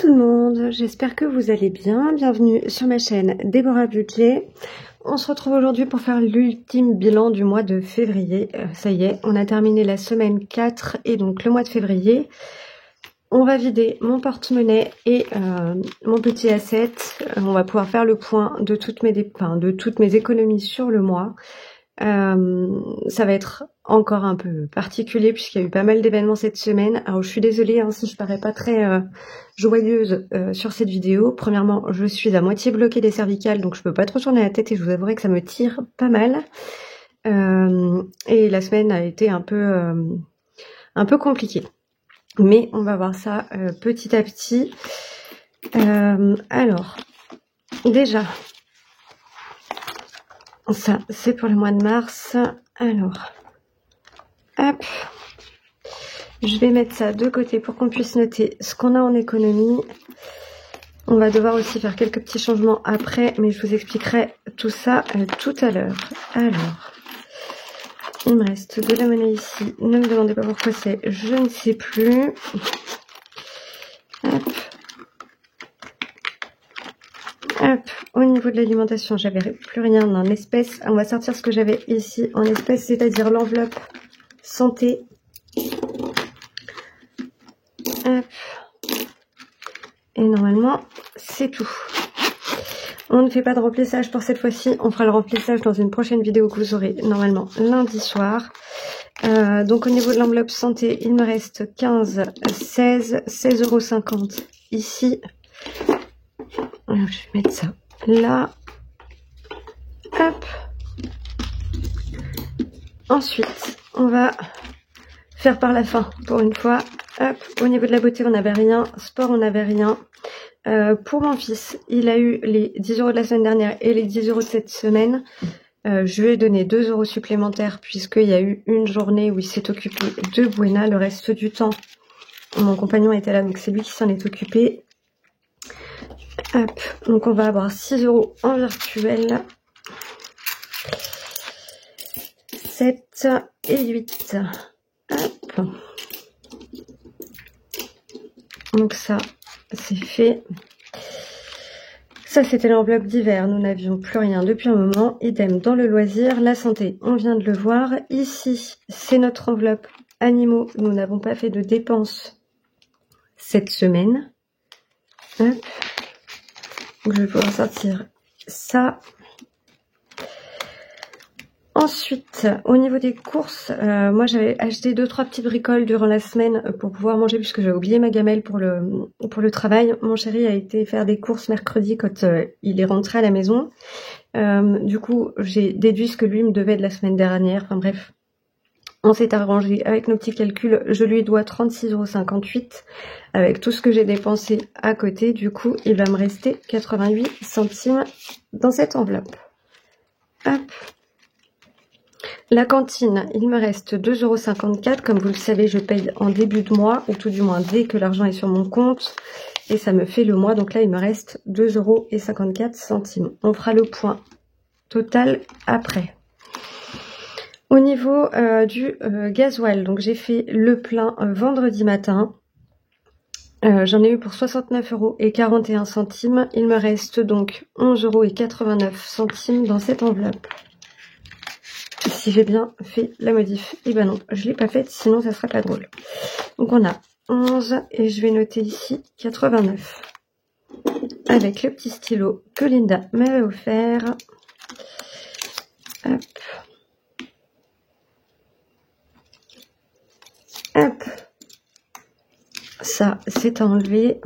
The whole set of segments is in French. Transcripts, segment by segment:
tout le monde, j'espère que vous allez bien. Bienvenue sur ma chaîne Déborah Budget. On se retrouve aujourd'hui pour faire l'ultime bilan du mois de février. Ça y est, on a terminé la semaine 4 et donc le mois de février. On va vider mon porte-monnaie et mon petit asset. On va pouvoir faire le point de toutes mes économies sur le mois. Ça va être encore un peu particulier puisqu'il y a eu pas mal d'événements cette semaine. Alors je suis désolée hein, si je parais pas très joyeuse sur cette vidéo. Premièrement, je suis à moitié bloquée des cervicales, donc je peux pas trop tourner la tête et je vous avouerai que ça me tire pas mal. Et la semaine a été un peu compliquée. Mais on va voir ça petit à petit. Alors, déjà, ça c'est pour le mois de mars. Alors, hop, je vais mettre ça de côté pour qu'on puisse noter ce qu'on a en économie. On va devoir aussi faire quelques petits changements après, mais je vous expliquerai tout ça tout à l'heure. Alors, il me reste de la monnaie ici. Ne me demandez pas pourquoi c'est, je ne sais plus. Hop. Hop. Au niveau de l'alimentation, j'avais plus rien en espèces. On va sortir ce que j'avais ici en espèces, c'est-à-dire l'enveloppe santé. Hop. Et normalement, c'est tout. On ne fait pas de remplissage pour cette fois-ci. On fera le remplissage dans une prochaine vidéo que vous aurez normalement lundi soir. Donc au niveau de l'enveloppe santé, il me reste 15, 16,50 € ici. Alors, je vais mettre ça là. Hop. Ensuite, on va faire par la fin pour une fois. Hop. Au niveau de la beauté, on n'avait rien. Sport, on n'avait rien. Pour mon fils, il a eu les 10 € de la semaine dernière et les 10 € de cette semaine. Je lui ai donné 2 € supplémentaires puisqu'il y a eu une journée où il s'est occupé de Buena. Le reste du temps, mon compagnon était là, donc c'est lui qui s'en est occupé. Hop, donc on va avoir 6 € en virtuel. 7 et 8. Hop. Donc ça, c'est fait. Ça, c'était l'enveloppe d'hiver. Nous n'avions plus rien depuis un moment. Idem dans le loisir. La santé, on vient de le voir. Ici, c'est notre enveloppe animaux. Nous n'avons pas fait de dépenses cette semaine. Hop. Donc, je vais pouvoir sortir ça. Ensuite, au niveau des courses, moi j'avais acheté 2-3 petites bricoles durant la semaine pour pouvoir manger puisque j'avais oublié ma gamelle pour le travail. Mon chéri a été faire des courses mercredi quand il est rentré à la maison. Du coup, j'ai déduit ce que lui me devait de la semaine dernière. Enfin bref, on s'est arrangé avec nos petits calculs. Je lui dois 36,58 € avec tout ce que j'ai dépensé à côté. Du coup, il va me rester 88 centimes dans cette enveloppe. Hop. La cantine, il me reste 2,54 €. Comme vous le savez, je paye en début de mois, ou tout du moins dès que l'argent est sur mon compte. Et ça me fait le mois. Donc là, il me reste 2,54 €. On fera le point total après. Au niveau du gasoil, donc j'ai fait le plein vendredi matin. J'en ai eu pour 69,41 €. Il me reste donc 11,89 € dans cette enveloppe. Si j'ai bien fait la modif. Et ben non, je l'ai pas faite, sinon ça serait pas drôle. Donc on a 11 et je vais noter ici 89. Avec le petit stylo que Linda m'avait offert. Hop. Hop. Ça, c'est enlevé.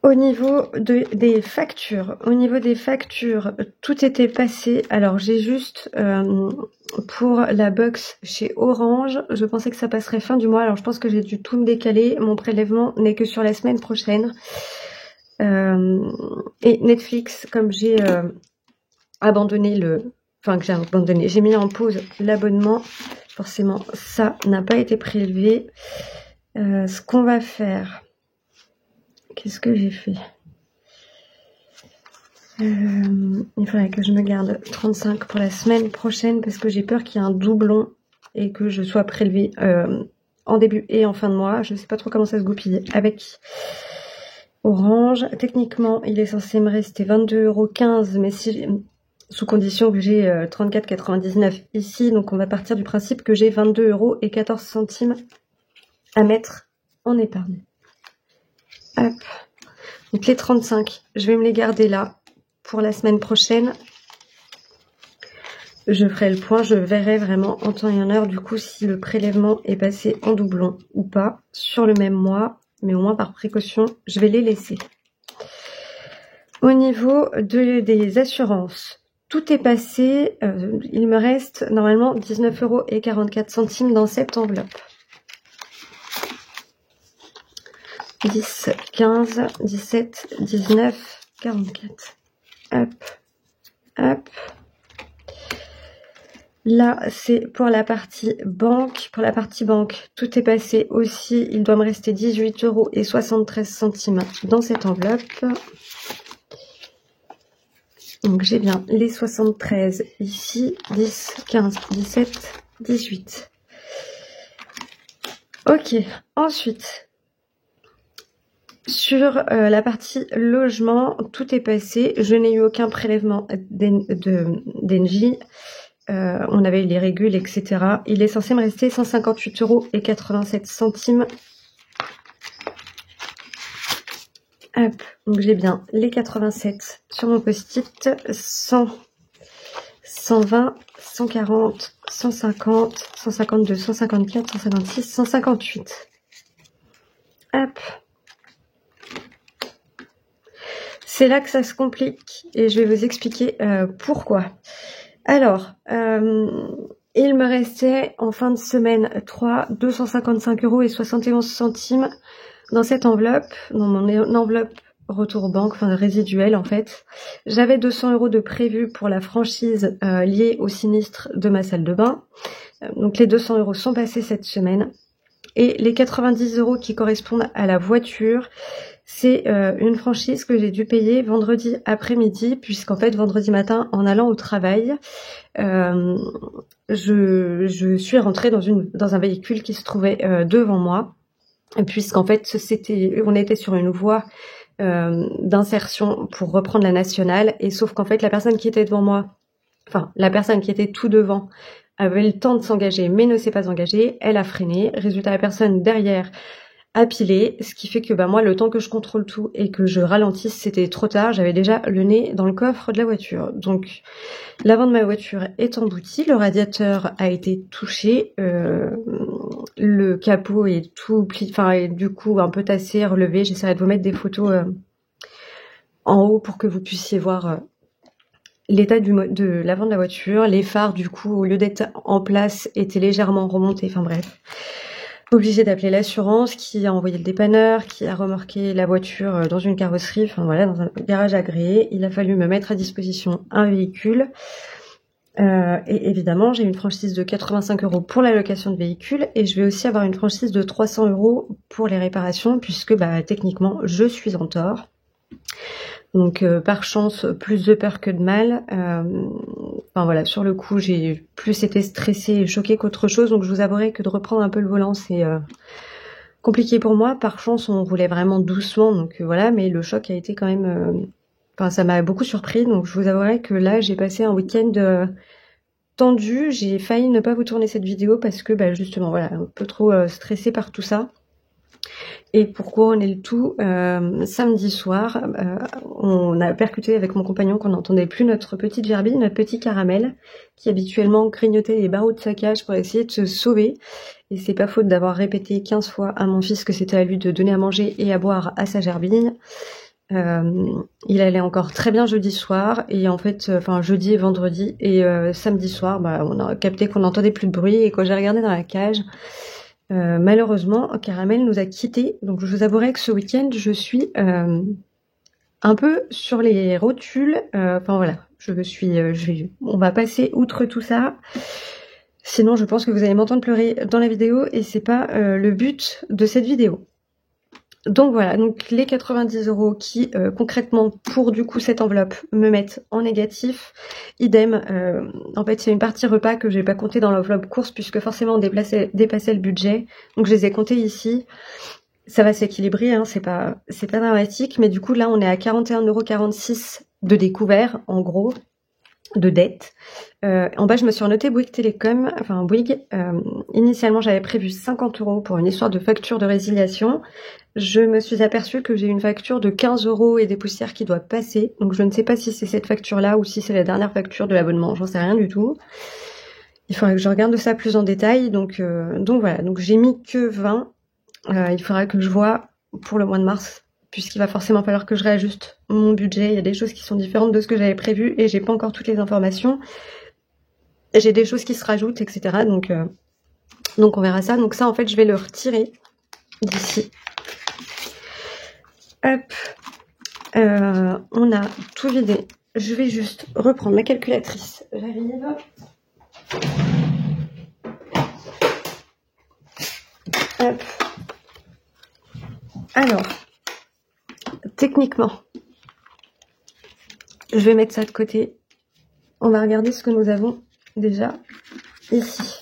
Au niveau des factures, tout était passé. Alors j'ai juste pour la box chez Orange, je pensais que ça passerait fin du mois. Alors je pense que j'ai dû tout me décaler. Mon prélèvement n'est que sur la semaine prochaine. Et Netflix, comme j'ai abandonné j'ai mis en pause l'abonnement. Forcément, ça n'a pas été prélevé. Ce qu'on va faire. Qu'est-ce que j'ai fait? Il faudrait que je me garde 35 pour la semaine prochaine parce que j'ai peur qu'il y ait un doublon et que je sois prélevée en début et en fin de mois. Je ne sais pas trop comment ça se goupille avec Orange. Techniquement, il est censé me rester 22,15 €, mais si, sous condition que j'ai 34,99 € ici. Donc on va partir du principe que j'ai 22,14 € à mettre en épargne. Hop. Donc les 35, je vais me les garder là pour la semaine prochaine. Je ferai le point, je verrai vraiment en temps et en heure du coup si le prélèvement est passé en doublon ou pas sur le même mois. Mais au moins par précaution, je vais les laisser. Au niveau des assurances, tout est passé. Il me reste normalement 19,44 € dans cette enveloppe. 10, 15, 17, 19, 44. Hop, hop. Là, c'est pour la partie banque. Pour la partie banque, tout est passé aussi. Il doit me rester 18,73 € dans cette enveloppe. Donc, j'ai bien les 73 ici. 10, 15, 17, 18. Ok. Ensuite, sur la partie logement, tout est passé. Je n'ai eu aucun prélèvement d'Engie. On avait les régules, etc. Il est censé me rester 158,87 €. Hop, donc j'ai bien les 87 sur mon post-it. 100, 120, 140, 150, 152, 154, 156, 158. Hop. C'est là que ça se complique et je vais vous expliquer pourquoi. Alors, il me restait en fin de semaine 255,71 € dans cette enveloppe, dans mon enveloppe retour banque, enfin résiduelle en fait. J'avais 200 € de prévu pour la franchise liée au sinistre de ma salle de bain. Donc les 200 € sont passés cette semaine. Et les 90 € qui correspondent à la voiture, c'est une franchise que j'ai dû payer vendredi après-midi, puisqu'en fait vendredi matin, en allant au travail, je suis rentrée dans un véhicule qui se trouvait devant moi, puisqu'en fait on était sur une voie d'insertion pour reprendre la nationale, et sauf qu'en fait la personne qui était devant moi, enfin la personne qui était tout devant, avait le temps de s'engager mais ne s'est pas engagée, elle a freiné, résultat la personne derrière a pilé, ce qui fait que moi le temps que je contrôle tout et que je ralentisse c'était trop tard, j'avais déjà le nez dans le coffre de la voiture. Donc l'avant de ma voiture est embouti, le radiateur a été touché, le capot est tout plié, enfin du coup un peu tassé, relevé. J'essaierai de vous mettre des photos en haut pour que vous puissiez voir l'état de l'avant de la voiture. Les phares du coup au lieu d'être en place étaient légèrement remontés, enfin bref. Obligé d'appeler l'assurance qui a envoyé le dépanneur, qui a remorqué la voiture dans une carrosserie, enfin voilà, dans un garage agréé. Il a fallu me mettre à disposition un véhicule. Et évidemment, j'ai une franchise de 85 € pour la location de véhicule et je vais aussi avoir une franchise de 300 € pour les réparations puisque techniquement, je suis en tort. Donc par chance, plus de peur que de mal. Enfin voilà, sur le coup, j'ai plus été stressée et choquée qu'autre chose. Donc je vous avouerai que de reprendre un peu le volant, c'est compliqué pour moi. Par chance, on roulait vraiment doucement. Donc voilà, mais le choc a été quand même... Enfin, ça m'a beaucoup surpris. Donc je vous avouerai que là, j'ai passé un week-end tendu. J'ai failli ne pas vous tourner cette vidéo parce que justement, voilà, un peu trop stressée par tout ça. Et pour couronner le tout, samedi soir, on a percuté avec mon compagnon qu'on n'entendait plus notre petite Gerbille, notre petit Caramel, qui habituellement grignotait les barreaux de sa cage pour essayer de se sauver. Et c'est pas faute d'avoir répété 15 fois à mon fils que c'était à lui de donner à manger et à boire à sa Gerbille. Il allait encore très bien jeudi soir, et en fait, jeudi et vendredi, et samedi soir, on a capté qu'on n'entendait plus de bruit, et quand j'ai regardé dans la cage, malheureusement, Caramel nous a quittés. Donc je vous avouerai que ce week-end, je suis un peu sur les rotules. Voilà, on va passer outre tout ça. Sinon, je pense que vous allez m'entendre pleurer dans la vidéo et c'est pas le but de cette vidéo. Donc voilà, donc les 90 € qui concrètement pour du coup cette enveloppe me mettent en négatif. Idem, en fait c'est une partie repas que j'ai pas compté dans l'enveloppe course puisque forcément on dépassait le budget. Donc je les ai comptés ici. Ça va s'équilibrer, hein, c'est pas dramatique, mais du coup là on est à 41,46 € de découvert en gros de dette. En bas je me suis renotée Bouygues Télécom, enfin Bouygues. Initialement j'avais prévu 50 € pour une histoire de facture de résiliation. Je me suis aperçue que j'ai une facture de 15 € et des poussières qui doit passer. Donc je ne sais pas si c'est cette facture-là ou si c'est la dernière facture de l'abonnement. J'en sais rien du tout. Il faudrait que je regarde ça plus en détail. Donc voilà. Donc j'ai mis que 20. Il faudra que je vois pour le mois de mars. Puisqu'il va forcément falloir que je réajuste mon budget. Il y a des choses qui sont différentes de ce que j'avais prévu. Et j'ai pas encore toutes les informations. J'ai des choses qui se rajoutent, etc. Donc on verra ça. Donc ça en fait je vais le retirer d'ici. Hop, on a tout vidé. Je vais juste reprendre ma calculatrice. J'arrive. Hop. Alors, techniquement, je vais mettre ça de côté. On va regarder ce que nous avons déjà ici.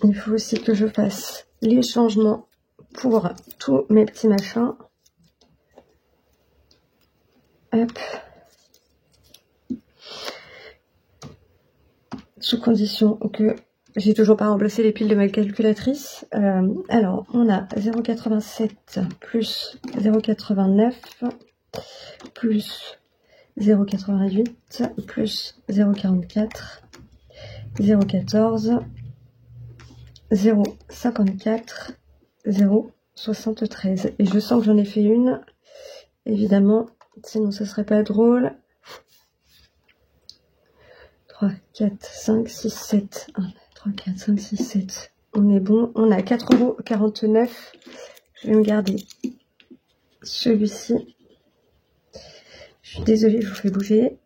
Il faut aussi que je fasse les changements pour tous mes petits machins. Hop. Sous condition que j'ai toujours pas remplacé les piles de ma calculatrice. Alors, on a 0,87 plus 0,89 plus 0,88 plus 0,44 0,14 0,54 0,73. Et je sens que j'en ai fait une, évidemment, sinon ce serait pas drôle. 3, 4, 5, 6, 7. 1, 3, 4, 5, 6, 7. On est bon. On a 4,49 €. Je vais me garder celui-ci. Je suis désolée, je vous fais bouger.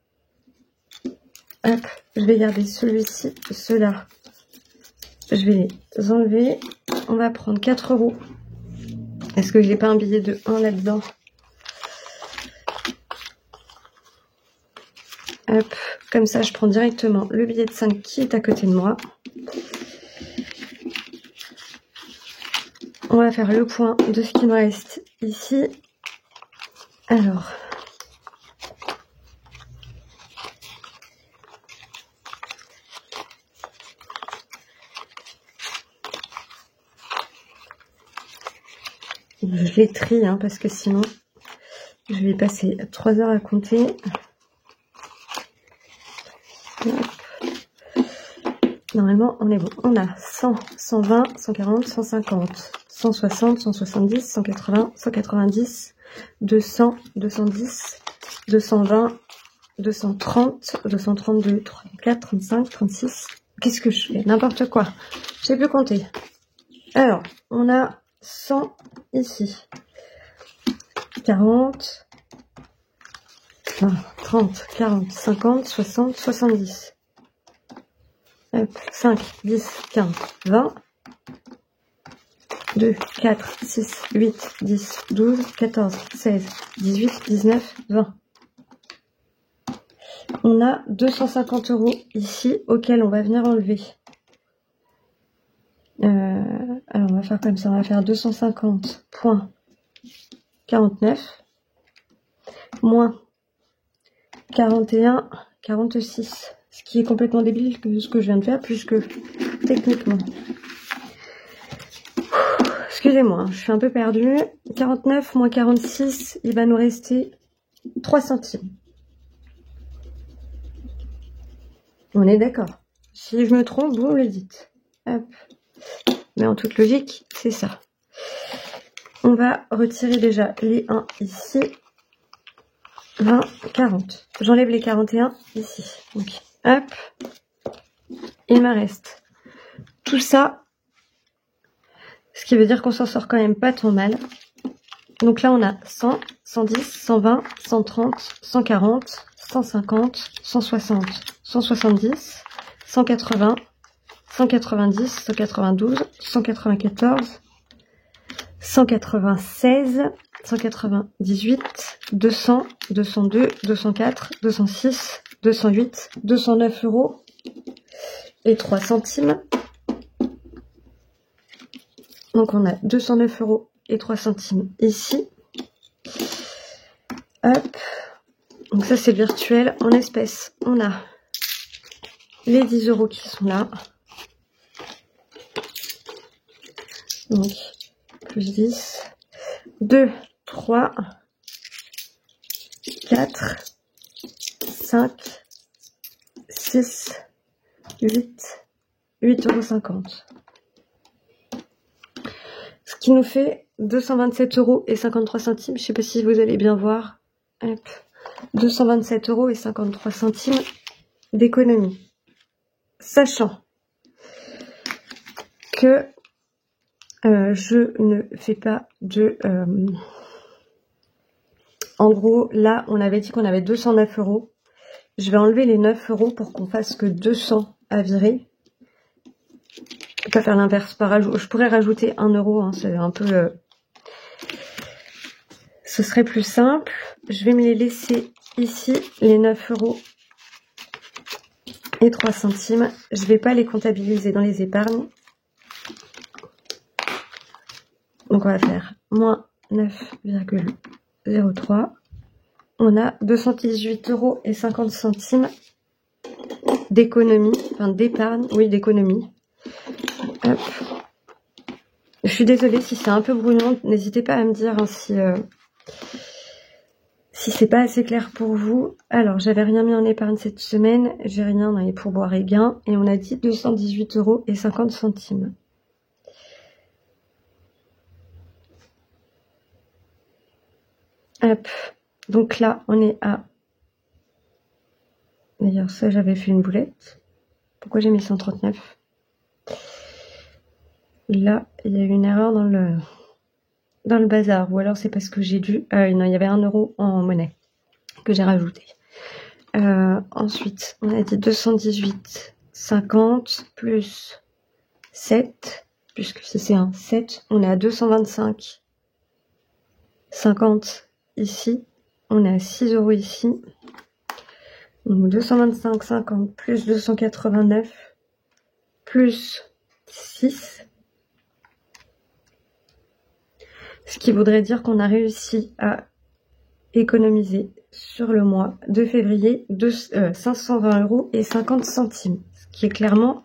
Hop, je vais garder celui-ci, ceux-là. Je vais les enlever. On va prendre 4 €. Est-ce que j'ai pas un billet de 1 là-dedans? Hop, comme ça je prends directement le billet de 5 qui est à côté de moi. On va faire le point de ce qui nous reste ici. Alors, je les trie hein, parce que sinon je vais passer 3 heures à compter. Normalement on est bon. On a 100, 120, 140, 150, 160, 170, 180, 190, 200, 210, 220, 230, 232, 34, 35, 36. Qu'est-ce que je fais? N'importe quoi. Je sais plus compter. Alors, on a 100 ici. 40, 20, 30, 40, 50, 60, 70. Hop, 5, 10, 15, 20. 2, 4, 6, 8, 10, 12, 14, 16, 18, 19, 20. On a 250 € ici auquel on va venir enlever. Alors on va faire comme ça, on va faire 250,49 moins 41,46. Ce qui est complètement débile que ce que je viens de faire puisque techniquement... Excusez-moi, je suis un peu perdue. 49 moins 46, il va nous rester 3 centimes. On est d'accord. Si je me trompe, vous me le dites. Hop. Mais en toute logique, c'est ça. On va retirer déjà les 1 ici. 20, 40. J'enlève les 41 ici. Donc, hop. Il me reste tout ça. Ce qui veut dire qu'on s'en sort quand même pas tant mal. Donc là, on a 100, 110, 120, 130, 140, 150, 160, 170, 180, 190, 192, 194, 196, 198, 200, 202, 204, 206, 208, 209 euros et 3 centimes. Donc on a 209 euros et 3 centimes ici. Hop. Donc ça c'est virtuel. En espèces, on a les 10 euros qui sont là. Donc plus 10. 2, 3, 4, 5, 6, 8, 8,50 €. Ce qui nous fait 227 euros et 53 centimes. Je sais pas si vous allez bien voir. Hop. 227 euros et 53 centimes d'économie. Sachant que je ne fais pas de... en gros, là, on avait dit qu'on avait 209 euros. Je vais enlever les 9 euros pour qu'on fasse que 200 à virer. Je peux pas faire l'inverse. Je pourrais rajouter 1 euro. Hein, c'est un peu... ce serait plus simple. Je vais me les laisser ici, les 9 euros et 3 centimes. Je vais pas les comptabiliser dans les épargnes. Donc on va faire moins 9,03. On a 218 euros et 50 centimes d'économie, enfin d'épargne, oui d'économie. Hop. Je suis désolée si c'est un peu brouillon, n'hésitez pas à me dire hein, si c'est pas assez clair pour vous. Alors j'avais rien mis en épargne cette semaine, j'ai rien dans les pourboires et gains, et on a dit 218 euros et 50 centimes. Hop, donc là on est à... D'ailleurs ça j'avais fait une boulette. Pourquoi j'ai mis 139? Là il y a eu une erreur dans le bazar, ou alors c'est parce que j'ai dû... non, il y avait 1 euro en monnaie que j'ai rajouté. Ensuite on a dit 218,50 plus 7, puisque c'est un 7, on est à 225,50 ici, on est à 6 euros ici, donc 225,50 plus 289 plus 6, ce qui voudrait dire qu'on a réussi à économiser sur le mois de février 520 euros et 50 centimes, ce qui est clairement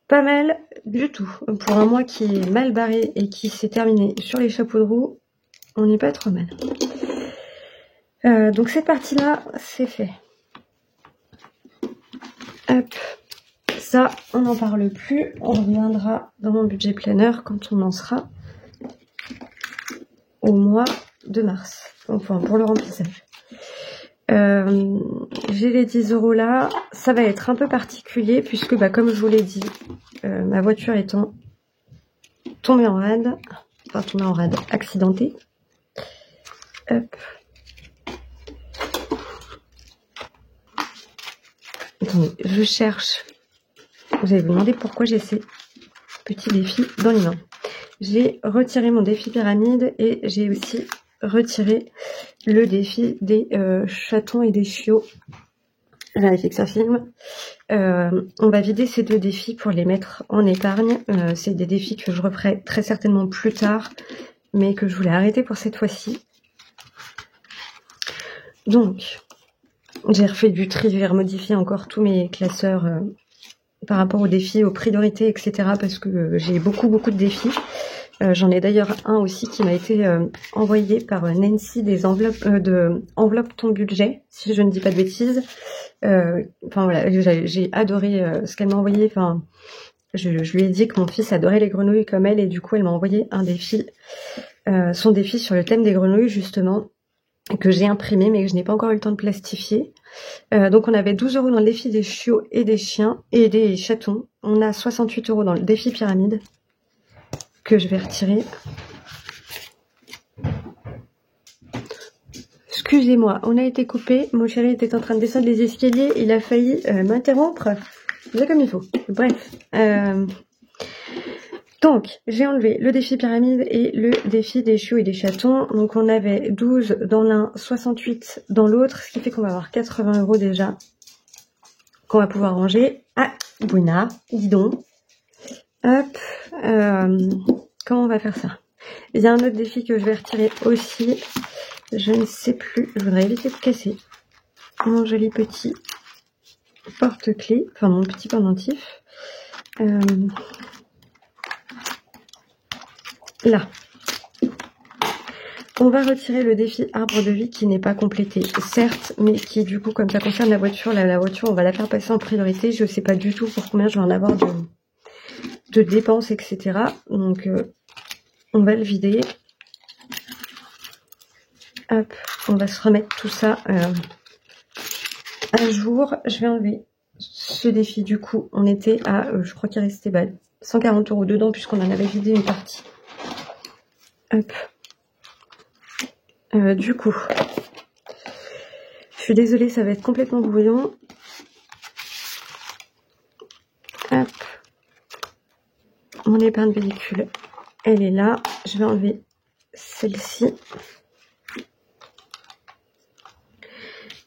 pas mal du tout. Pour un mois qui est mal barré et qui s'est terminé sur les chapeaux de roue, on n'est pas trop mal. Donc cette partie-là, c'est fait. Hop, ça, on n'en parle plus. On reviendra dans mon budget planner quand on en sera au mois de mars. Enfin, pour le remplissage. J'ai les 10 euros là. Ça va être un peu particulier puisque, bah, comme je vous l'ai dit, ma voiture étant tombée en rade, enfin tombée en rade, accidentée. Hop. Attendez, je cherche. Vous allez vous demander pourquoi j'ai ces petits défis dans les mains. J'ai retiré mon défi pyramide et j'ai aussi retiré le défi des chatons et des chiots. Vérifiez que ça filme. On va vider ces deux défis pour les mettre en épargne. C'est des défis que je referai très certainement plus tard, mais que je voulais arrêter pour cette fois-ci. Donc, j'ai refait du tri, j'ai remodifié encore tous mes classeurs par rapport aux défis, aux priorités, etc. parce que j'ai beaucoup de défis. J'en ai d'ailleurs un aussi qui m'a été envoyé par Nancy des enveloppes enveloppe ton budget, si je ne dis pas de bêtises. Enfin voilà, j'ai adoré ce qu'elle m'a envoyé. Enfin, je lui ai dit que mon fils adorait les grenouilles comme elle, et du coup elle m'a envoyé un défi, son défi sur le thème des grenouilles justement, que j'ai imprimé mais que je n'ai pas encore eu le temps de plastifier. Donc on avait 12 euros dans le défi des chiots et des chiens et des chatons. On a 68 euros dans le défi pyramide que je vais retirer. Excusez-moi, on a été coupé. Mon chéri était en train de descendre les escaliers. Il a failli m'interrompre c'est comme il faut. Bref. Donc, j'ai enlevé le défi pyramide et le défi des chiots et des chatons. Donc, on avait 12 dans l'un, 68 dans l'autre, ce qui fait qu'on va avoir 80 € déjà qu'on va pouvoir ranger. Ah, Bruna, dis donc. Hop. Comment on va faire ça? Il y a un autre défi que je vais retirer aussi. Je ne sais plus. Je voudrais éviter de casser mon joli petit porte-clés. Enfin, mon petit pendentif. Là. On va retirer le défi arbre de vie qui n'est pas complété, certes, mais qui du coup, comme ça concerne la voiture, la voiture, on va la faire passer en priorité. Je ne sais pas du tout pour combien je vais en avoir de dépenses, etc. Donc, on va le vider. Hop, on va se remettre tout ça à jour. Je vais enlever ce défi. Du coup, on était à, je crois qu'il restait 140 € dedans puisqu'on en avait vidé une partie. Hop. Du coup, je suis désolée, ça va être complètement brouillon. Hop. Mon épargne véhicule, elle est là. Je vais enlever celle-ci.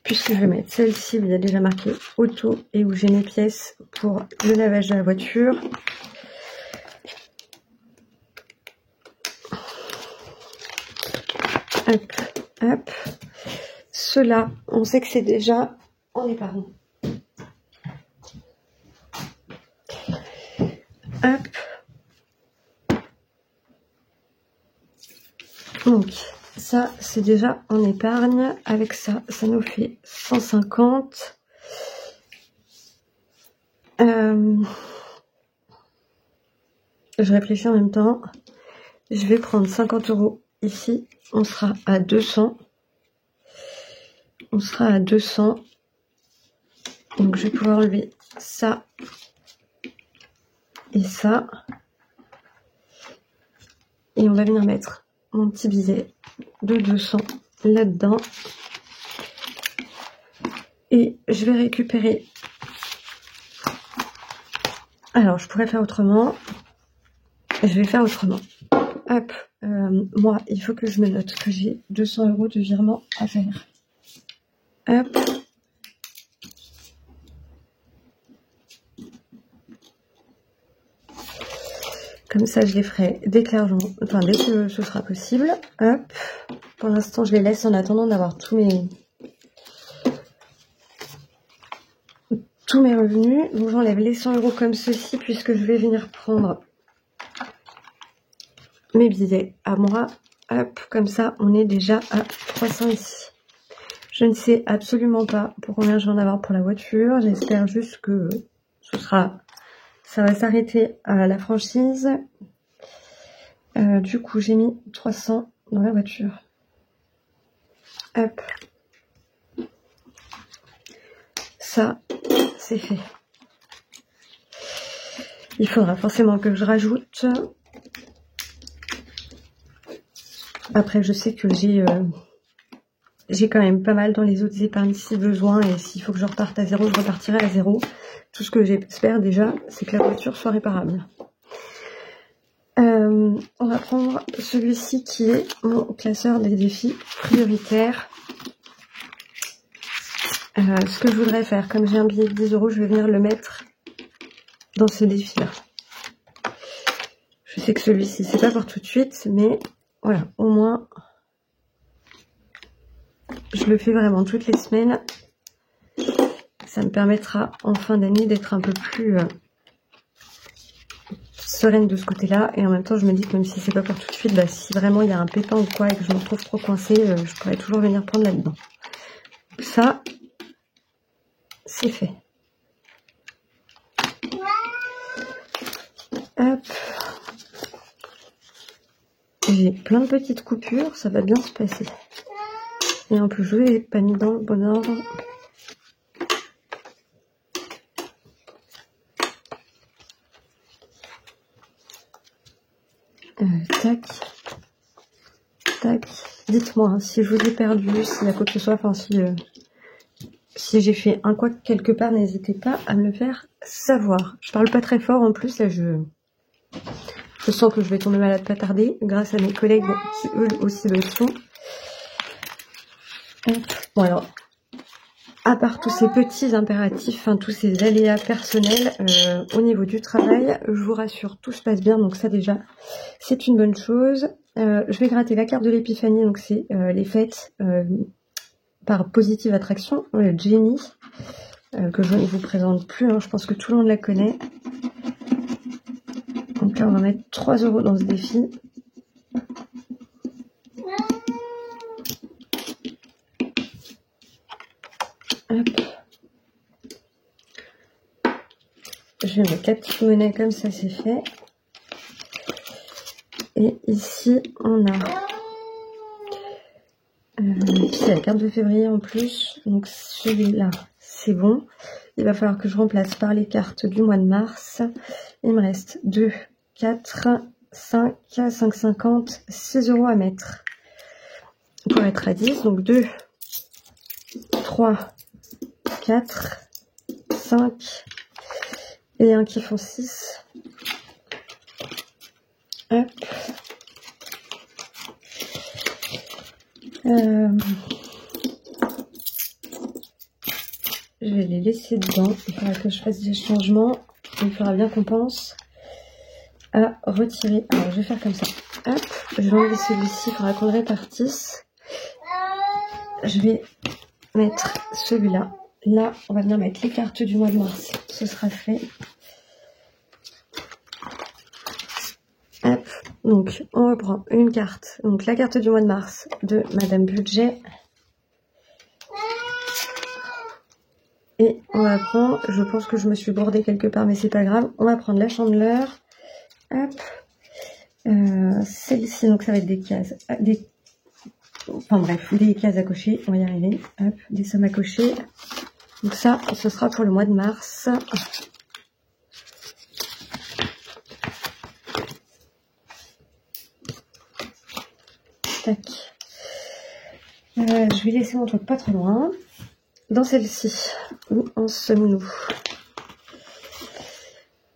Puisque je vais mettre celle-ci où il y a déjà marqué auto et où j'ai mes pièces pour le lavage de la voiture. Hop, hop. Ceux-là, on sait que c'est déjà en épargne. Hop. Donc, ça, c'est déjà en épargne. Avec ça, ça nous fait 150. Je réfléchis en même temps. Je vais prendre 50 € ici. On sera à 200. On sera à 200. Donc, je vais pouvoir enlever ça et ça. Et on va venir mettre mon petit billet de 200 là-dedans. Et je vais récupérer... Alors, je pourrais faire autrement. Je vais faire autrement. Hop, moi, il faut que je me note que j'ai 200 € de virement à faire. Hop. Comme ça, je les ferai dès que l'argent, enfin dès que ce sera possible. Hop. Pour l'instant, je les laisse en attendant d'avoir tous mes revenus. Donc j'enlève les 100 € comme ceci puisque je vais venir prendre mes billets à moi. Hop, comme ça, on est déjà à 300 ici. Je ne sais absolument pas pour combien je vais en avoir pour la voiture. J'espère juste que ça va s'arrêter à la franchise. Du coup, j'ai mis 300 dans la voiture. Hop. Ça, c'est fait. Il faudra forcément que je rajoute. Après, je sais que j'ai quand même pas mal dans les autres épargnes si besoin. Et s'il faut que je reparte à zéro, je repartirai à zéro. Tout ce que j'espère déjà, c'est que la voiture soit réparable. On va prendre celui-ci qui est mon classeur des défis prioritaires. Ce que je voudrais faire, comme j'ai un billet de 10 €, je vais venir le mettre dans ce défi-là. Je sais que celui-ci, c'est pas pour tout de suite, mais voilà, au moins, je le fais vraiment toutes les semaines. Ça me permettra en fin d'année d'être un peu plus sereine de ce côté-là. Et en même temps, je me dis que même si c'est pas pour tout de suite, bah, si vraiment il y a un pépin ou quoi et que je me retrouve trop coincée, je pourrais toujours venir prendre là-dedans. Ça, c'est fait. Hop. J'ai plein de petites coupures, ça va bien se passer. Et en plus, je l'ai pas mis dans le bon ordre. Tac. Tac. Dites-moi hein, si je vous ai perdu, s'il y a quoi que ce soit, enfin si Si j'ai fait un couac quelque part, n'hésitez pas à me le faire savoir. Je parle pas très fort en plus, là je sens que je vais tomber malade pas tarder, grâce à mes collègues qui eux aussi le sont. Bon alors, à part tous ces petits impératifs, enfin tous ces aléas personnels, au niveau du travail, je vous rassure, tout se passe bien, donc ça déjà, c'est une bonne chose. Je vais gratter la carte de l'épiphanie, donc c'est les fêtes par positive attraction, Jenny, que je ne vous présente plus, hein, je pense que tout le monde la connaît. Donc là on va mettre 3 € dans ce défi. Hop. Je vais mettre la petite monnaie comme ça, c'est fait. Et ici, on a c'est la carte de février en plus. Donc celui-là, c'est bon. Il va falloir que je remplace par les cartes du mois de mars. Il me reste 2, 4, 5, 5,50, 6 € à mettre. Pour être à 10, donc 2, 3, 4, 5 et un qui font 6. Hop. Je vais les laisser dedans. Il faudra que je fasse des changements. Il faudra bien qu'on pense à retirer. Alors je vais faire comme ça. Hop. Je vais enlever celui-ci. Il faudra qu'on le répartisse. Je vais mettre celui-là. Là, on va venir mettre les cartes du mois de mars. Ce sera fait. Hop. Donc, on reprend une carte. Donc, la carte du mois de mars de Madame Budget. Et on va prendre, je pense que je me suis bordée quelque part, mais c'est pas grave. On va prendre la chandeleur. Hop. Celle-ci, donc ça va être des cases. Enfin bref, des cases à cocher. On va y arriver. Hop, des sommes à cocher. Donc ça, ce sera pour le mois de mars. Tac. Je vais laisser mon truc pas trop loin. Dans celle-ci, où en sommes-nous?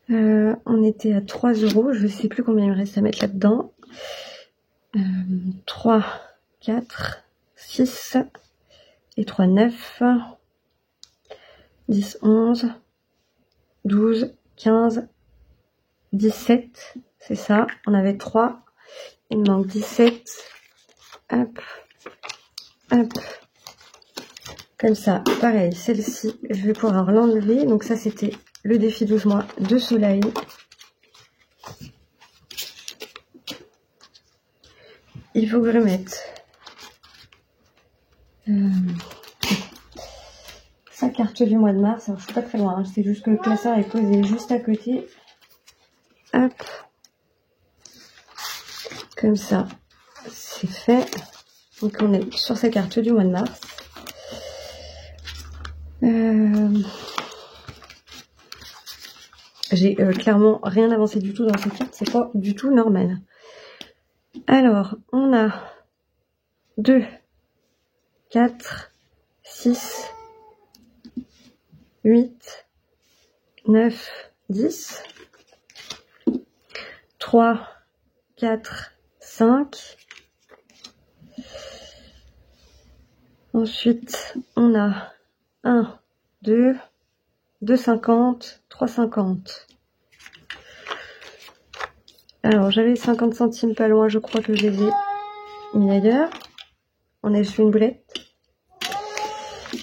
On était à 3 €. Je ne sais plus combien il me reste à mettre là-dedans. 3, 4, 6 et 3, 9, 10, 11, 12, 15, 17. C'est ça. On avait 3. Il me manque 17. Hop. Hop. Comme ça, pareil, celle-ci, je vais pouvoir l'enlever. Donc ça, c'était le défi 12 mois de soleil. Il faut que je mette sa carte du mois de mars. Alors, je suis pas très loin, hein. C'est juste que le classeur est posé juste à côté. Hop. Comme ça, c'est fait. Donc on est sur sa carte du mois de mars. J'ai clairement rien avancé du tout dans cette carte, c'est pas du tout normal. Alors, on a 2, 4, 6, 8, 9, 10, 3, 4, 5. Ensuite, on a 1, 2, 2,50, 3,50. Alors, j'avais 50 centimes pas loin, je crois que je les ai mis ailleurs. On a juste une boulette.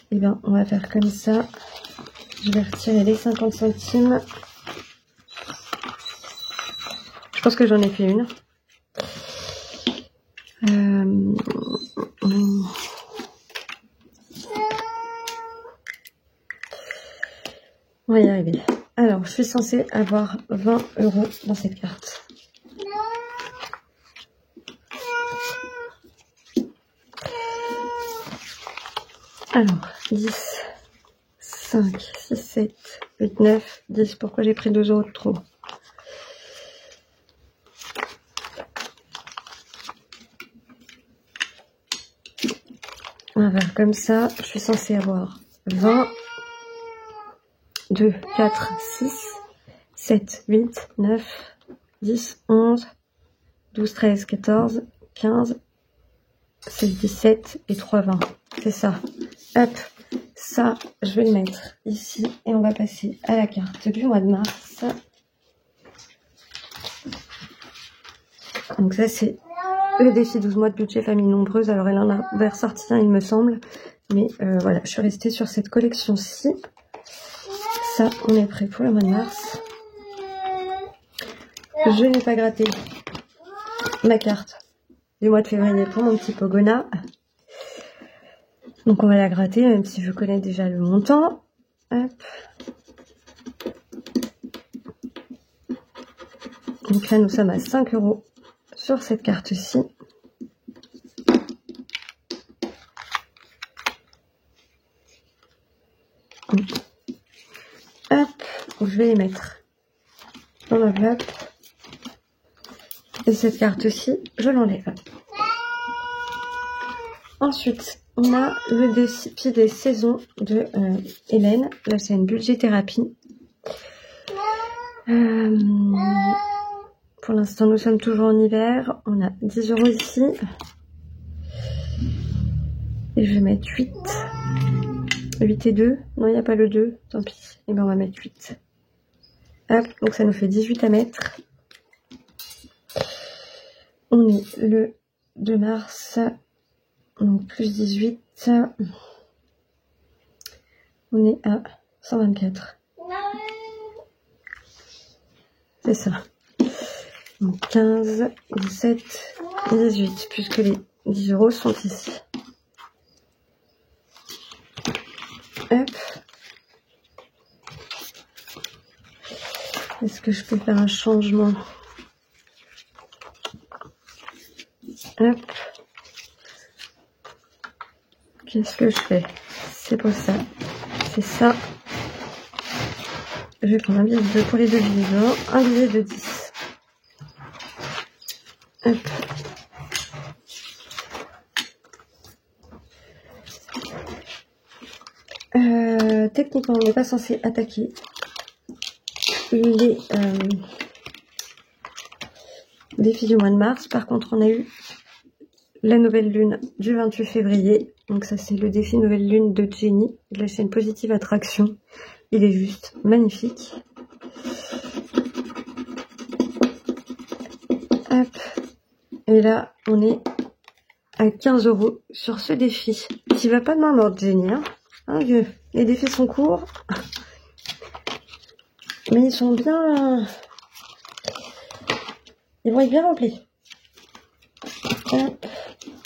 Et bien, on va faire comme ça. Je vais retirer les 50 centimes. Je pense que j'en ai fait une. On va y arriver. Alors, je suis censée avoir 20 € dans cette carte. Alors, 10, 5, 6, 7, 8, 9, 10. Pourquoi j'ai pris 2 € de trop? On va faire comme ça. Je suis censée avoir 20, 2, 4, 6, 7, 8, 9, 10, 11, 12, 13, 14, 15, 16, 17 et 3, 20. C'est ça. Hop, ça, je vais le mettre ici et on va passer à la carte du mois de mars. Donc ça, c'est le défi 12 mois de budget famille nombreuse. Alors, elle en avait ressorti un, il me semble. Mais voilà, je suis restée sur cette collection-ci. Ça, on est prêt pour le mois de mars. Je n'ai pas gratté ma carte du mois de février pour mon petit Pogona. Donc on va la gratter, même si je connais déjà le montant. Hop. Donc là, nous sommes à 5 € sur cette carte-ci. Hop, je vais les mettre dans l'enveloppe. Et cette carte-ci, je l'enlève. Ensuite, on a le défi des saisons de Hélène. Là, c'est une budget thérapie. Pour l'instant, nous sommes toujours en hiver. On a 10 € ici. Et je vais mettre 8. 8 et 2. Non, il n'y a pas le 2. Tant pis. Et bien, on va mettre 8. Hop, donc ça nous fait 18 à mettre. On est le 2 mars. Donc plus 18. On est à 124. C'est ça. Donc 15, 17, 18. Puisque les 10 € sont ici. Hop. Est-ce que je peux faire un changement? Hop. Qu'est-ce que je fais? C'est pour ça. C'est ça. Je vais prendre un billet de 2 pour les deux billets, un billet de 10. Hop. Techniquement, on n'est pas censé attaquer les défis du mois de mars. Par contre, on a eu la nouvelle lune du 28 février. Donc ça, c'est le défi nouvelle lune de Jenny, de la chaîne Positive Attraction. Il est juste magnifique. Hop. Et là, on est à 15 € sur ce défi. Tu vas pas de main morte, Jenny, hein, vieux. Les défis sont courts. Mais ils sont bien... Ils vont être bien remplis. Hop.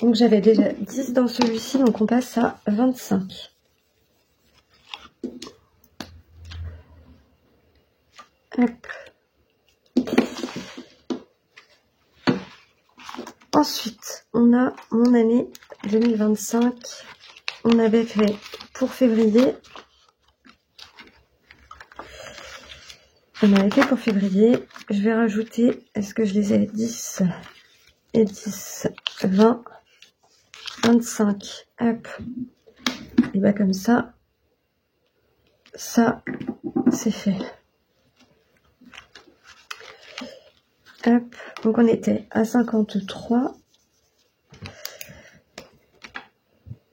Donc j'avais déjà 10 dans celui-ci, donc on passe à 25. Hop. Ensuite, on a mon année 2025. On avait fait pour février. On avait fait pour février. Je vais rajouter, est-ce que je les ai 10 et 10, 20, 25. Hop. Et bah comme ça, ça, c'est fait. Hop. Donc on était à 53.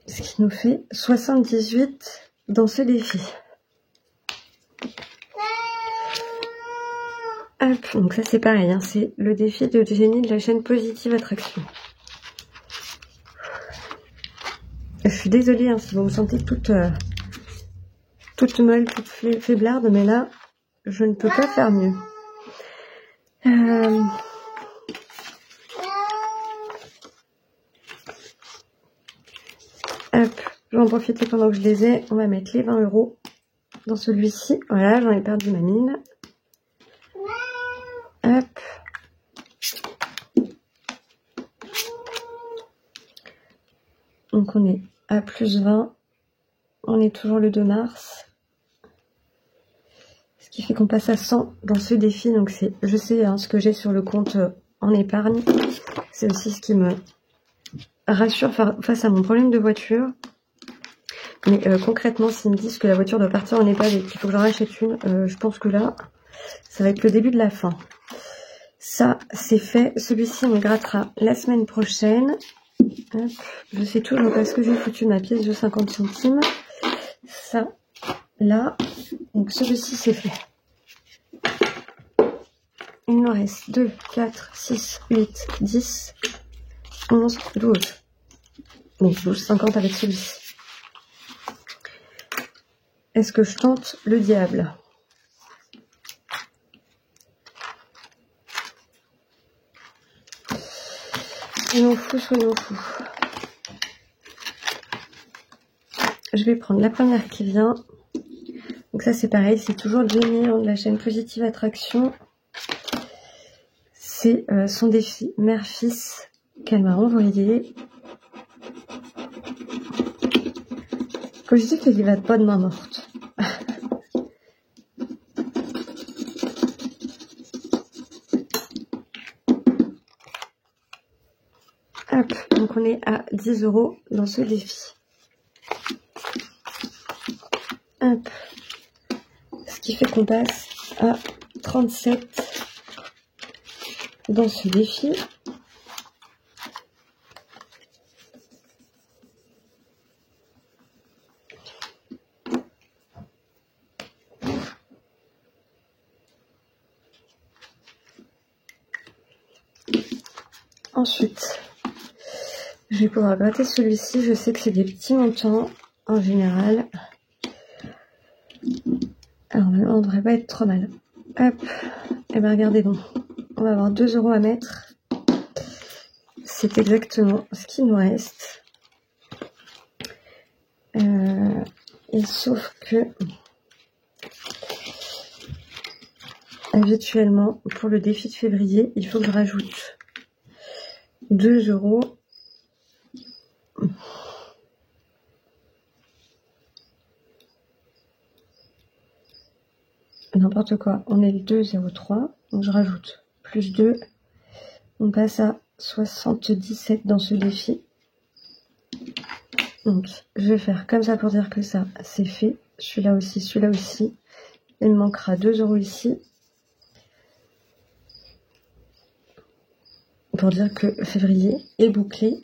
Ce qui nous fait 78 dans ce défi. Hop, donc ça c'est pareil, hein, c'est le défi de Jenny de la chaîne Positive Attraction. Je suis désolée hein, si vous me sentez toute molle, toute faiblarde, mais là, je ne peux pas faire mieux. Hop, je vais en profiter pendant que je les ai. On va mettre les 20 € dans celui-ci. Voilà, j'en ai perdu ma mine. Hop. Donc on est à plus 20. On est toujours le 2 mars. Ce qui fait qu'on passe à 100 dans ce défi. Donc c'est, je sais hein, ce que j'ai sur le compte en épargne. C'est aussi ce qui me rassure face à mon problème de voiture. Mais concrètement, s'ils me disent que la voiture doit partir en épave et qu'il faut que j'en rachète une, je pense que là, ça va être le début de la fin. Ça, c'est fait. Celui-ci, on le grattera la semaine prochaine. Hop. Je sais toujours pas ce que j'ai foutu ma pièce de 50 centimes. Ça, là. Donc celui-ci, c'est fait. Il nous reste 2, 4, 6, 8, 10, 11, 12. Donc 12,50 avec celui-ci. Est-ce que je tente le diable? Soyons fous, soyons fous. Je vais prendre la première qui vient. Donc ça c'est pareil, c'est toujours Jenny de la chaîne Positive Attraction. C'est son défi mère-fils qu'elle m'a envoyé. Quand je dis qu'elle y va pas de main morte. Hop, donc on est à 10 € dans ce défi. Hop. Ce qui fait qu'on passe à 37 dans ce défi. Ensuite, je vais pouvoir gratter celui-ci. Je sais que c'est des petits montants en général. Alors, on ne devrait pas être trop mal. Hop. Et bien, regardez donc. On va avoir 2 € à mettre. C'est exactement ce qu'il nous reste. Et sauf que habituellement, pour le défi de février, il faut que je rajoute 2 €. N'importe quoi. On est le 2,03. Donc je rajoute plus 2. On passe à 77 dans ce défi. Donc je vais faire comme ça pour dire que ça c'est fait. Celui-là aussi, celui-là aussi. Il me manquera 2 € ici. Pour dire que février est bouclé.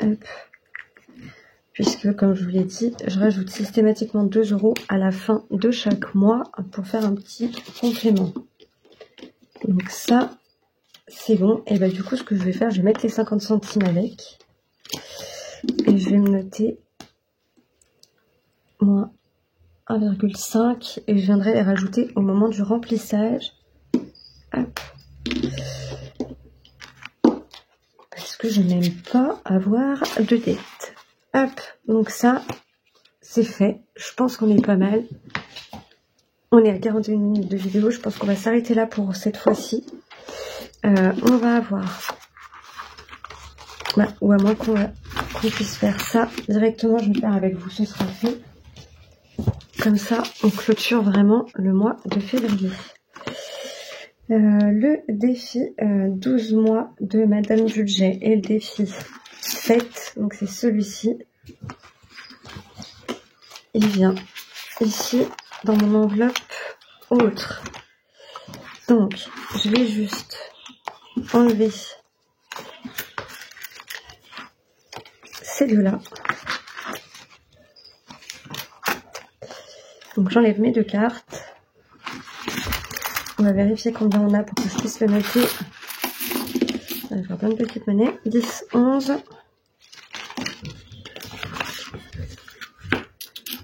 Hop. Puisque, comme je vous l'ai dit, je rajoute systématiquement 2 € à la fin de chaque mois pour faire un petit complément. Donc ça, c'est bon. Et bah du coup, ce que je vais faire, je vais mettre les 50 centimes avec. Et je vais me noter moins 1,5 et je viendrai les rajouter au moment du remplissage. Hop. Parce que je n'aime pas avoir de dette. Hop, donc ça, c'est fait. Je pense qu'on est pas mal. On est à 41 minutes de vidéo. Je pense qu'on va s'arrêter là pour cette fois-ci. On va avoir... ou à moins qu'on puisse faire ça directement, je vais le faire avec vous. Ce sera fait. Comme ça, on clôture vraiment le mois de février. Le défi 12 mois de Madame Budget et le défi 7, donc c'est celui-ci. Il vient ici dans mon enveloppe autre. Donc je vais juste enlever ces deux-là. Donc j'enlève mes 2 cartes. On va vérifier combien on a pour que je puisse le noter. On va faire plein de petites monnaies. 10, 11,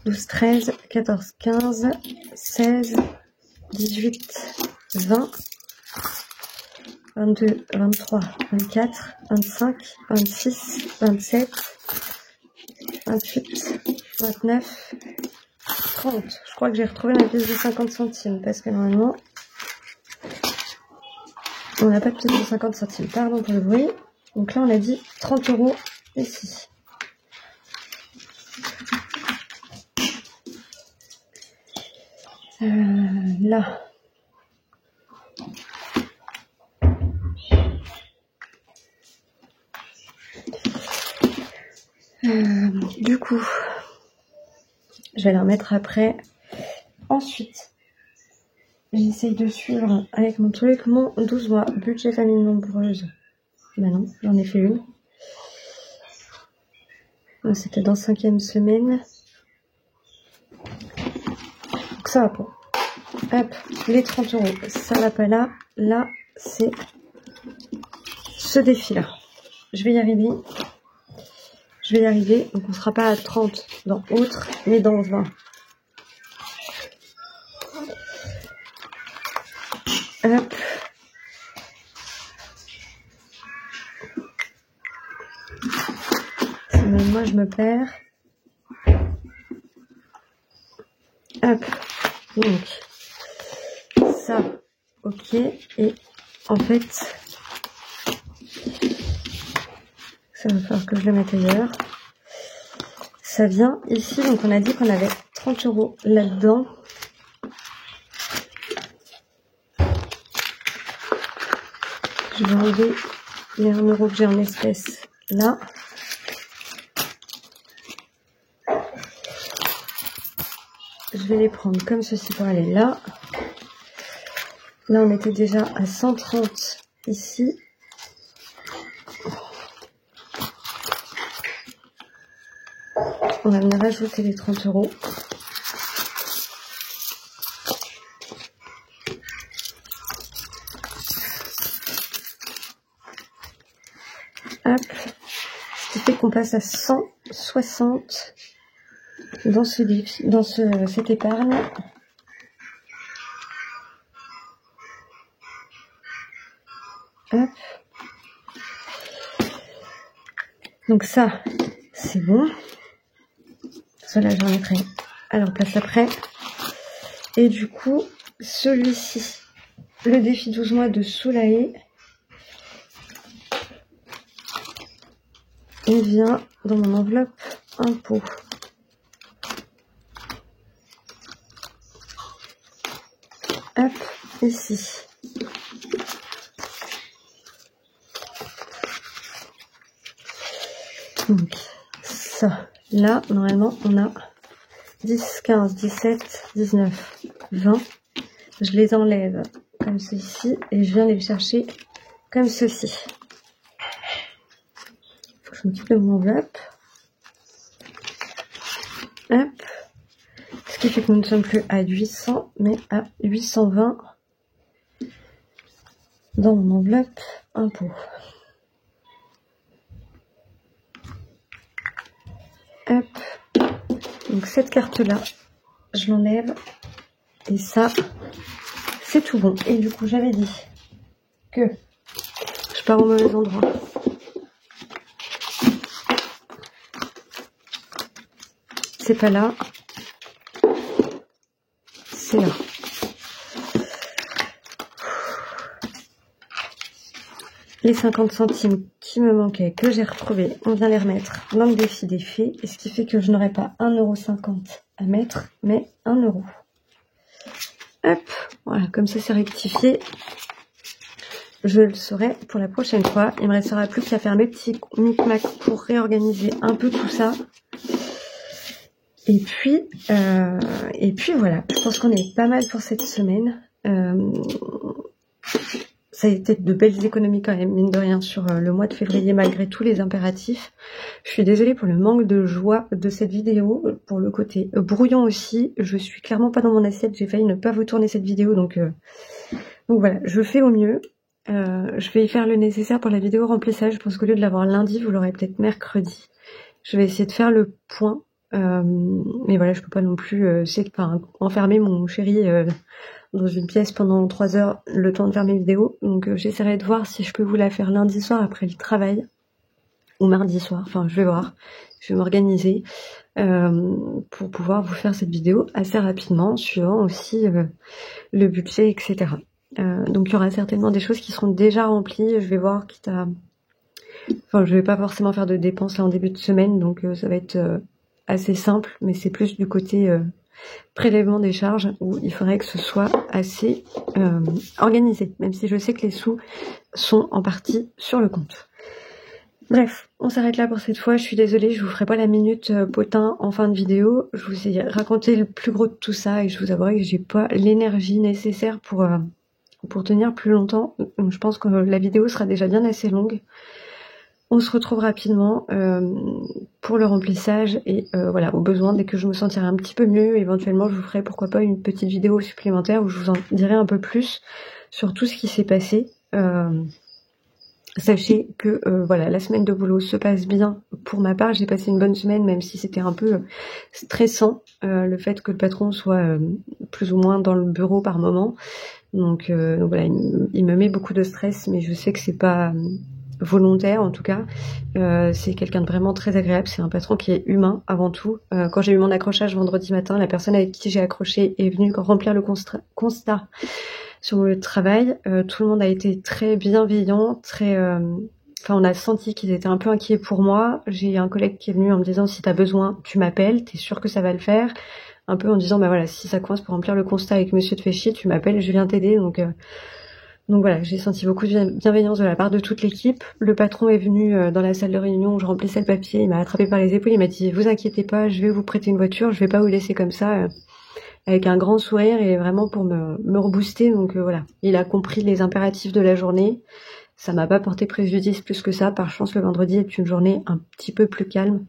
12, 13, 14, 15, 16, 18, 20, 22, 23, 24, 25, 26, 27, 28, 29, 30. Je crois que j'ai retrouvé ma pièce de 50 centimes parce que normalement... On n'a pas de pièce de 50 centimes. Pardon pour le bruit. Donc là, on a dit 30 € ici. Là. Du coup, je vais la remettre après. Ensuite, j'essaye de suivre avec mon truc mon 12 mois. Budget famille nombreuse. Ben non, j'en ai fait une. C'était dans 5e semaine. Donc ça va pas. Hop, les 30 €. Ça va pas là. Là, c'est ce défi-là. Je vais y arriver. Je vais y arriver. Donc on sera pas à 30 dans autre, mais dans 20. Hop. Si même moi je me perds. Hop. Donc ça, ok. Et en fait, ça va falloir que je le mette ailleurs. Ça vient ici, donc on a dit qu'on avait 30 € là-dedans. Je vais enlever les 1 € que j'ai en espèces là. Je vais les prendre comme ceci pour aller là. Là, on était déjà à 130 ici. On va venir rajouter les 30 €. Hop. Ce qui fait qu'on passe à 160 dans cette épargne. Hop. Donc ça, c'est bon. Cela, j'en mettrai à leur place après. Et du coup, celui-ci, le défi 12 mois de Soulaé, il vient dans mon enveloppe impôt. Hop, ici. Donc, ça. Là, normalement, on a 10, 15, 17, 19, 20. Je les enlève comme ceci et je viens les chercher comme ceci. Faut que je m'occupe de mon enveloppe. Hop. Ce qui fait que nous ne sommes plus à 800, mais à 820 dans mon enveloppe impôt. Hop. Donc cette carte-là, je l'enlève. Et ça, c'est tout bon. Et du coup, j'avais dit que je pars au mauvais endroit. C'est pas là. C'est là. Les 50 centimes qui me manquaient, que j'ai retrouvés, on vient les remettre dans le défi des fées. Et ce qui fait que je n'aurai pas 1,50 € à mettre, mais 1 €. Hop, voilà, comme ça c'est rectifié. Je le saurai pour la prochaine fois. Il me restera plus qu'à faire mes petits micmacs pour réorganiser un peu tout ça. Et puis voilà, je pense qu'on est pas mal pour cette semaine. Ça a été de belles économies quand même, mine de rien, sur le mois de février, malgré tous les impératifs. Je suis désolée pour le manque de joie de cette vidéo, pour le côté brouillon aussi. Je suis clairement pas dans mon assiette, j'ai failli ne pas vous tourner cette vidéo, donc voilà, je fais au mieux. Je vais y faire le nécessaire pour la vidéo remplissage. Je pense qu'au lieu de l'avoir lundi, vous l'aurez peut-être mercredi. Je vais essayer de faire le point. Mais voilà, je peux pas non plus enfermer mon chéri dans une pièce pendant 3 heures le temps de faire mes vidéos. Donc j'essaierai de voir si je peux vous la faire lundi soir après le travail ou mardi soir. Enfin, je vais voir. Je vais m'organiser pour pouvoir vous faire cette vidéo assez rapidement, suivant aussi le budget, etc. Donc il y aura certainement des choses qui seront déjà remplies. Je vais voir quitte à... Enfin, je vais pas forcément faire de dépenses là en début de semaine, donc ça va être assez simple, mais c'est plus du côté prélèvement des charges où il faudrait que ce soit assez organisé, même si je sais que les sous sont en partie sur le compte. Bref, on s'arrête là pour cette fois. Je suis désolée, je vous ferai pas la minute potin en fin de vidéo. Je vous ai raconté le plus gros de tout ça et je vous avouerai que j'ai pas l'énergie nécessaire pour tenir plus longtemps. Donc, je pense que la vidéo sera déjà bien assez longue. On se retrouve rapidement pour le remplissage et voilà, au besoin, dès que je me sentirai un petit peu mieux, éventuellement je vous ferai pourquoi pas une petite vidéo supplémentaire où je vous en dirai un peu plus sur tout ce qui s'est passé. Sachez que voilà, la semaine de boulot se passe bien pour ma part. J'ai passé une bonne semaine, même si c'était un peu stressant le fait que le patron soit plus ou moins dans le bureau par moment. Donc voilà, il me met beaucoup de stress, mais je sais que c'est pas volontaire en tout cas. C'est quelqu'un de vraiment très agréable. C'est un patron qui est humain avant tout. Quand j'ai eu mon accrochage vendredi matin, la personne avec qui j'ai accroché est venue remplir le constat sur mon lieu de travail. Tout le monde a été très bienveillant, enfin, on a senti qu'ils étaient un peu inquiets pour moi. J'ai un collègue qui est venu en me disant si t'as besoin, tu m'appelles, t'es sûr que ça va le faire. Un peu en disant bah voilà, si ça coince pour remplir le constat avec monsieur te fait chier, tu m'appelles, je viens t'aider. Donc voilà, j'ai senti beaucoup de bienveillance de la part de toute l'équipe. Le patron est venu dans la salle de réunion où je remplissais le papier, il m'a attrapé par les épaules, il m'a dit vous inquiétez pas, je vais vous prêter une voiture, je vais pas vous laisser comme ça. Avec un grand sourire et vraiment pour me rebooster. Donc voilà, il a compris les impératifs de la journée. Ça m'a pas porté préjudice plus que ça. Par chance, le vendredi est une journée un petit peu plus calme.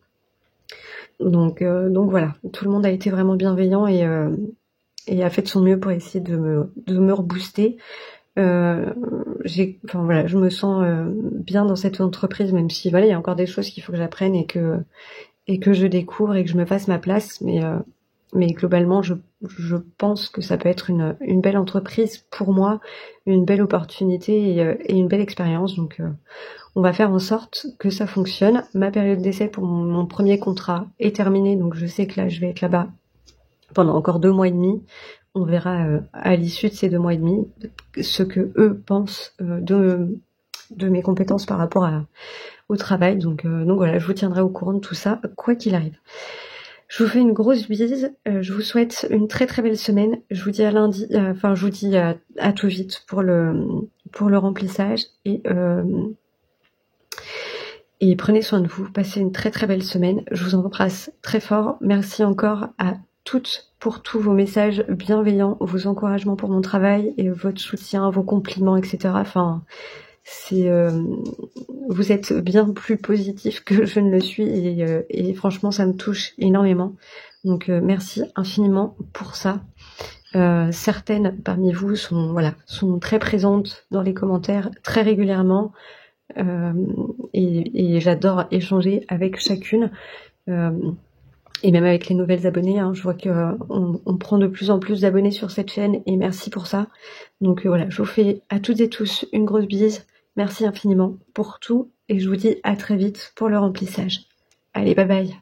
Donc voilà, tout le monde a été vraiment bienveillant et a fait de son mieux pour essayer de me rebooster. Enfin voilà, je me sens bien dans cette entreprise, même si voilà, il y a encore des choses qu'il faut que j'apprenne et que je découvre et que je me fasse ma place, mais globalement, je pense que ça peut être une belle entreprise pour moi, une belle opportunité et une belle expérience. Donc, on va faire en sorte que ça fonctionne. Ma période d'essai pour mon premier contrat est terminée, donc je sais que là, je vais être là-bas pendant encore 2 mois et demi. On verra à l'issue de ces 2 mois et demi ce que eux pensent de mes compétences par rapport au travail. Donc voilà, je vous tiendrai au courant de tout ça, quoi qu'il arrive. Je vous fais une grosse bise, je vous souhaite une très très belle semaine. Je vous dis à lundi, enfin je vous dis à tout vite pour le remplissage et prenez soin de vous, passez une très très belle semaine. Je vous embrasse très fort. Merci encore à toutes pour tous vos messages bienveillants, vos encouragements pour mon travail et votre soutien, vos compliments, etc. Enfin, vous êtes bien plus positif que je ne le suis et franchement ça me touche énormément. Donc merci infiniment pour ça. Certaines parmi vous sont très présentes dans les commentaires très régulièrement et j'adore échanger avec chacune et même avec les nouvelles abonnées. Je vois que on prend de plus en plus d'abonnés sur cette chaîne et merci pour ça. Donc voilà, je vous fais à toutes et tous une grosse bise. Merci infiniment pour tout et je vous dis à très vite pour le remplissage. Allez, bye bye.